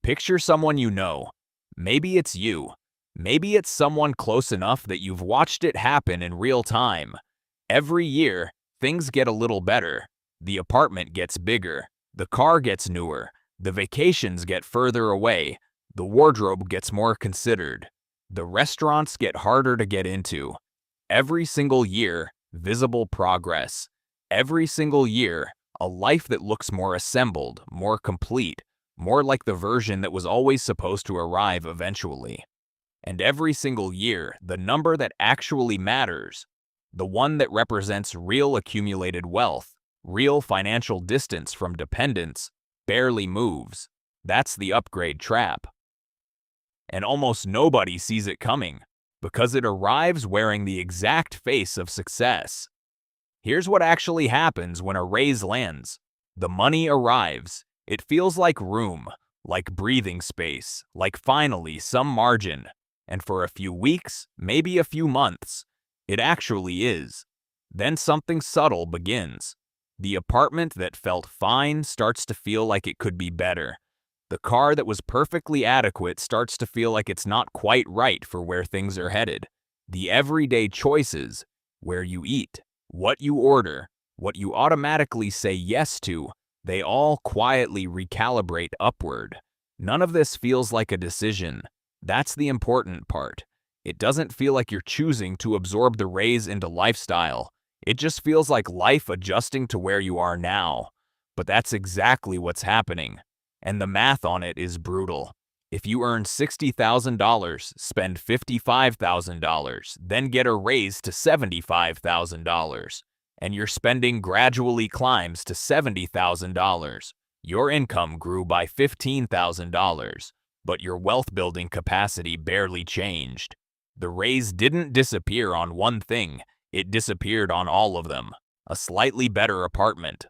Picture someone you know. Maybe it's you. Maybe it's someone close enough that you've watched it happen in real time. Every year, things get a little better. The apartment gets bigger. The car gets newer. The vacations get further away. The wardrobe gets more considered. The restaurants get harder to get into. Every single year, visible progress. Every single year, a life that looks more assembled, more complete, more like the version that was always supposed to arrive eventually. And every single year, the number that actually matters, the one that represents real accumulated wealth, real financial distance from dependence, barely moves. That's the upgrade trap. And almost nobody sees it coming, because it arrives wearing the exact face of success. Here's what actually happens when a raise lands. The money arrives. It feels like room, like breathing space, like finally some margin. And for a few weeks, maybe a few months, it actually is. Then something subtle begins. The apartment that felt fine starts to feel like it could be better. The car that was perfectly adequate starts to feel like it's not quite right for where things are headed. The everyday choices, where you eat, what you order, what you automatically say yes to, they all quietly recalibrate upward. None of this feels like a decision. That's the important part. It doesn't feel like you're choosing to absorb the raise into lifestyle. It just feels like life adjusting to where you are now. But that's exactly what's happening. And the math on it is brutal. If you earn $60,000, spend $55,000, then get a raise to $75,000, and your spending gradually climbs to $70,000. Your income grew by $15,000, but your wealth building capacity barely changed. The raise didn't disappear on one thing, it disappeared on all of them. A slightly better apartment,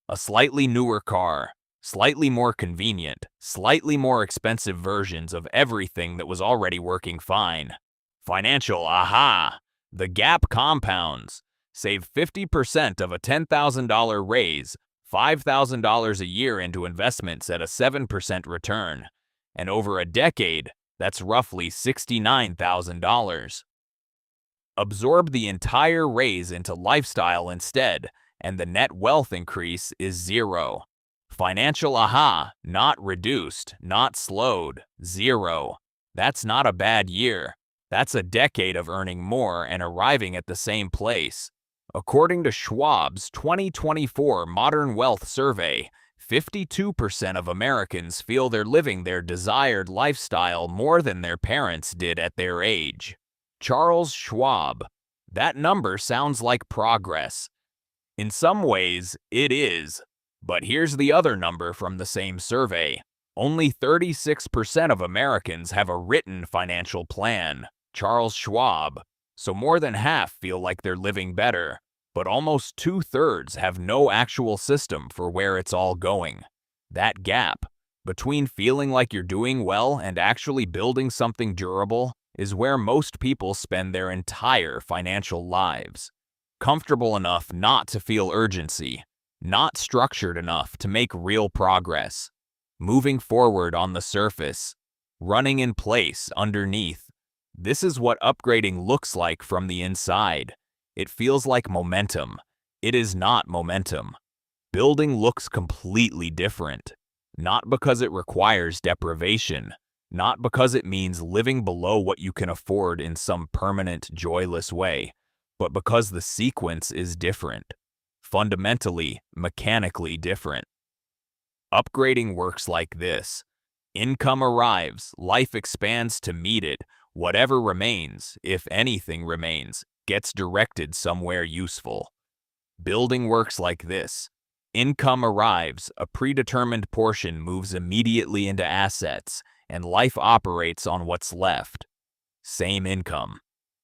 a slightly newer car, slightly more convenient, slightly more expensive versions of everything that was already working fine. FinancialAha! The gap compounds. Save 50% of a $10,000 raise, $5,000 a year into investments at a 7% return. And over a decade, that's roughly $69,000. Absorb the entire raise into lifestyle instead, and the net wealth increase is zero. FinancialAha, not reduced, not slowed, zero. That's not a bad year. That's a decade of earning more and arriving at the same place. According to Schwab's 2024 Modern Wealth Survey, 52% of Americans feel they're living their desired lifestyle more than their parents did at their age. Charles Schwab. That number sounds like progress. In some ways, it is. But here's the other number from the same survey. Only 36% of Americans have a written financial plan. Charles Schwab. So more than half feel like they're living better. But almost 2/3 have no actual system for where it's all going. That gap between feeling like you're doing well and actually building something durable is where most people spend their entire financial lives. Comfortable enough not to feel urgency, not structured enough to make real progress, moving forward on the surface, running in place underneath. This is what upgrading looks like from the inside. It feels like momentum. It is not momentum. Building looks completely different. Not because it requires deprivation, not because it means living below what you can afford in some permanent, joyless way, but because the sequence is different. Fundamentally, mechanically different. Upgrading works like this. Income arrives, life expands to meet it. Whatever remains, if anything remains, gets directed somewhere useful. Building works like this. Income arrives, a predetermined portion moves immediately into assets, and life operates on what's left. Same income.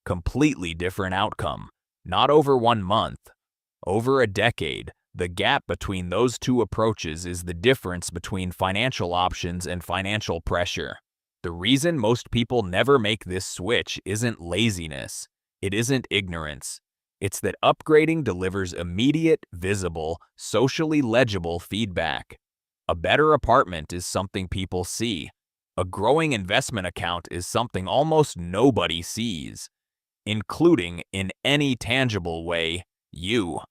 Completely different outcome. Not over 1 month. Over a decade. The gap between those two approaches is the difference between financial options and financial pressure. The reason most people never make this switch isn't laziness. It isn't ignorance. It's that upgrading delivers immediate, visible, socially legible feedback. A better apartment is something people see. A growing investment account is something almost nobody sees, including, in any tangible way, you.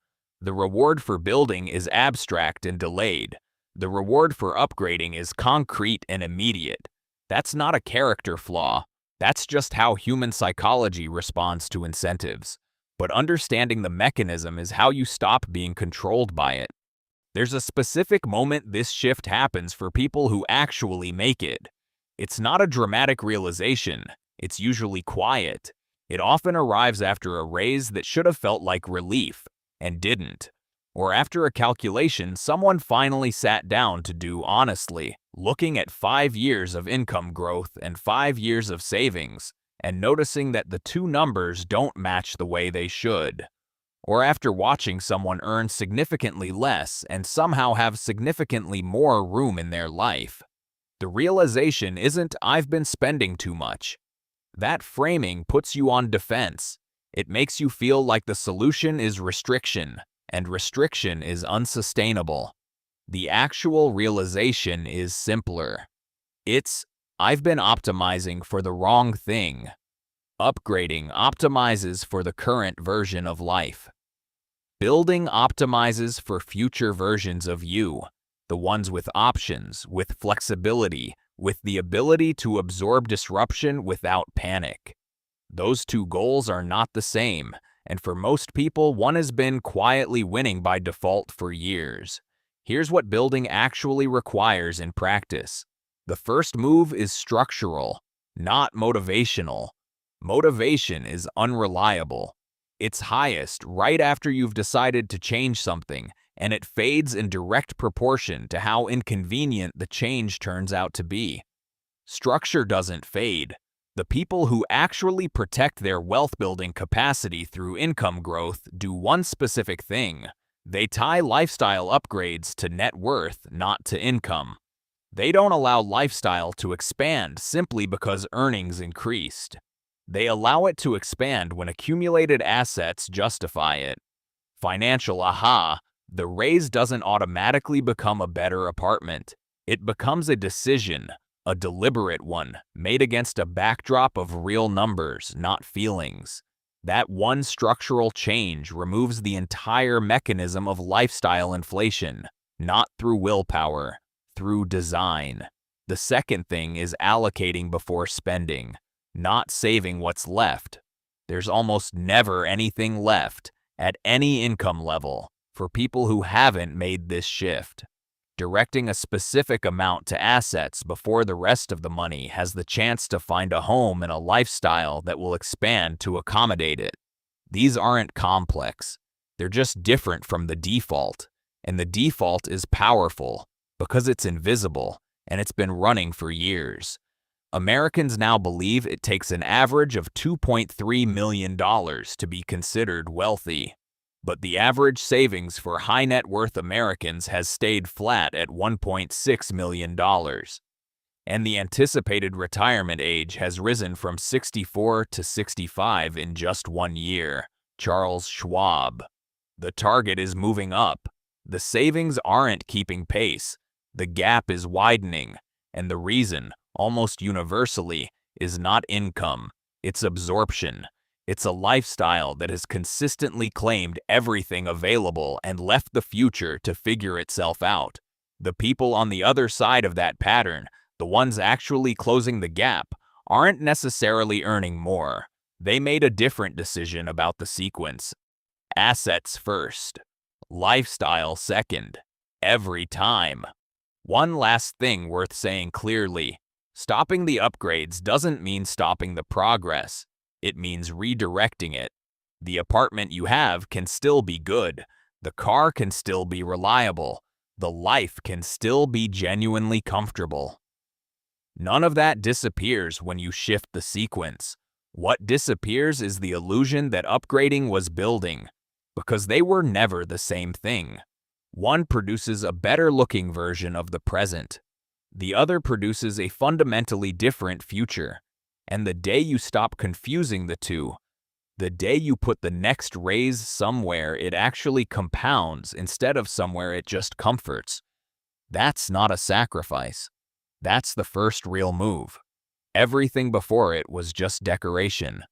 The reward for building is abstract and delayed. The reward for upgrading is concrete and immediate. That's not a character flaw. That's just how human psychology responds to incentives. But understanding the mechanism is how you stop being controlled by it. There's a specific moment this shift happens for people who actually make it. It's not a dramatic realization. It's usually quiet. It often arrives after a raise that should have felt like relief and didn't. Or after a calculation someone finally sat down to do honestly, looking at 5 years of income growth and 5 years of savings, and noticing that the two numbers don't match the way they should. Or after watching someone earn significantly less and somehow have significantly more room in their life. The realization isn't, "I've been spending too much." That framing puts you on defense. It makes you feel like the solution is restriction, and restriction is unsustainable. The actual realization is simpler. It's, "I've been optimizing for the wrong thing." Upgrading optimizes for the current version of life. Building optimizes for future versions of you, the ones with options, with flexibility, with the ability to absorb disruption without panic. Those two goals are not the same, and for most people, one has been quietly winning by default for years. Here's what building actually requires in practice. The first move is structural, not motivational. Motivation is unreliable. It's highest right after you've decided to change something, and it fades in direct proportion to how inconvenient the change turns out to be. Structure doesn't fade. The people who actually protect their wealth-building capacity through income growth do one specific thing. They tie lifestyle upgrades to net worth, not to income. They don't allow lifestyle to expand simply because earnings increased. They allow it to expand when accumulated assets justify it. FinancialAha, the raise doesn't automatically become a better apartment. It becomes a decision, a deliberate one, made against a backdrop of real numbers, not feelings. That one structural change removes the entire mechanism of lifestyle inflation, not through willpower, through design. The second thing is allocating before spending, not saving what's left. There's almost never anything left, at any income level, for people who haven't made this shift. Directing a specific amount to assets before the rest of the money has the chance to find a home and a lifestyle that will expand to accommodate it. These aren't complex. They're just different from the default. And the default is powerful because it's invisible and it's been running for years. Americans now believe it takes an average of $2.3 million to be considered wealthy. But the average savings for high net worth Americans has stayed flat at $1.6 million. And the anticipated retirement age has risen from 64 to 65 in just 1 year. Charles Schwab. The target is moving up. The savings aren't keeping pace. The gap is widening. And the reason, almost universally, is not income. It's absorption. It's a lifestyle that has consistently claimed everything available and left the future to figure itself out. The people on the other side of that pattern, the ones actually closing the gap, aren't necessarily earning more. They made a different decision about the sequence. Assets first. Lifestyle second. Every time. One last thing worth saying clearly. Stopping the upgrades doesn't mean stopping the progress. It means redirecting it. The apartment you have can still be good. The car can still be reliable. The life can still be genuinely comfortable. None of that disappears when you shift the sequence. What disappears is the illusion that upgrading was building, because they were never the same thing. One produces a better-looking version of the present. The other produces a fundamentally different future. And the day you stop confusing the two, the day you put the next raise somewhere it actually compounds instead of somewhere it just comforts, That's not a sacrifice. That's the first real move. Everything before it was just decoration.